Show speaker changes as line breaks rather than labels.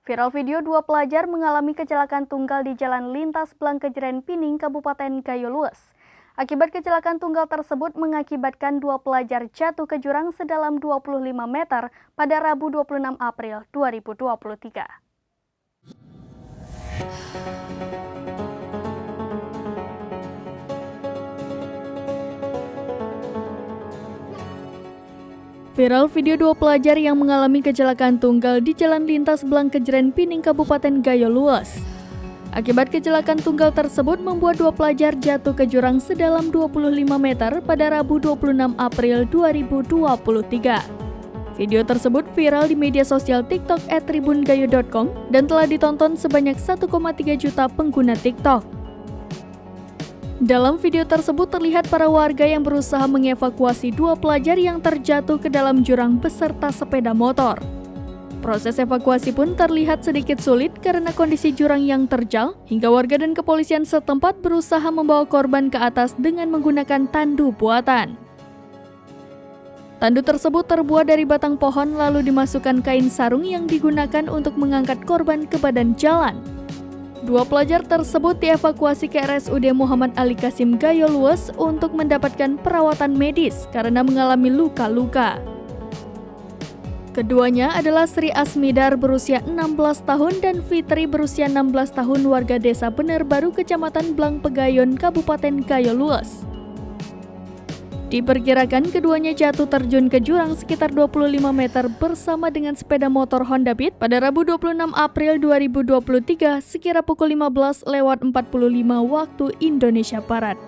Viral video dua pelajar mengalami kecelakaan tunggal di Jalan Lintas Blangkejeren Pining, Kabupaten Gayo Luas. Akibat kecelakaan tunggal tersebut mengakibatkan dua pelajar jatuh ke jurang sedalam 25 meter pada Rabu 26 April 2023. Viral video dua pelajar yang mengalami kecelakaan tunggal di Jalan Lintas Blangkejeren Pining, Kabupaten Gayo Luas. Akibat kecelakaan tunggal tersebut membuat dua pelajar jatuh ke jurang sedalam 25 meter pada Rabu 26 April 2023. Video tersebut viral di media sosial TikTok @tribungayo.com dan telah ditonton sebanyak 1,3 juta pengguna TikTok. Dalam video tersebut terlihat para warga yang berusaha mengevakuasi dua pelajar yang terjatuh ke dalam jurang beserta sepeda motor. Proses evakuasi pun terlihat sedikit sulit karena kondisi jurang yang terjal, hingga warga dan kepolisian setempat berusaha membawa korban ke atas dengan menggunakan tandu buatan. Tandu tersebut terbuat dari batang pohon lalu dimasukkan kain sarung yang digunakan untuk mengangkat korban ke badan jalan. Dua pelajar tersebut dievakuasi ke RSUD Muhammad Ali Kasim Gayo Luas untuk mendapatkan perawatan medis karena mengalami luka-luka. Keduanya adalah Sri Asmidar berusia 16 tahun dan Fitri berusia 16 tahun warga Desa Bener Baru, Kecamatan Blangpegayon, Kabupaten Gayo Luas. Diperkirakan keduanya jatuh terjun ke jurang sekitar 25 meter bersama dengan sepeda motor Honda Beat pada Rabu 26 April 2023 sekira pukul 15:45 waktu Indonesia Barat.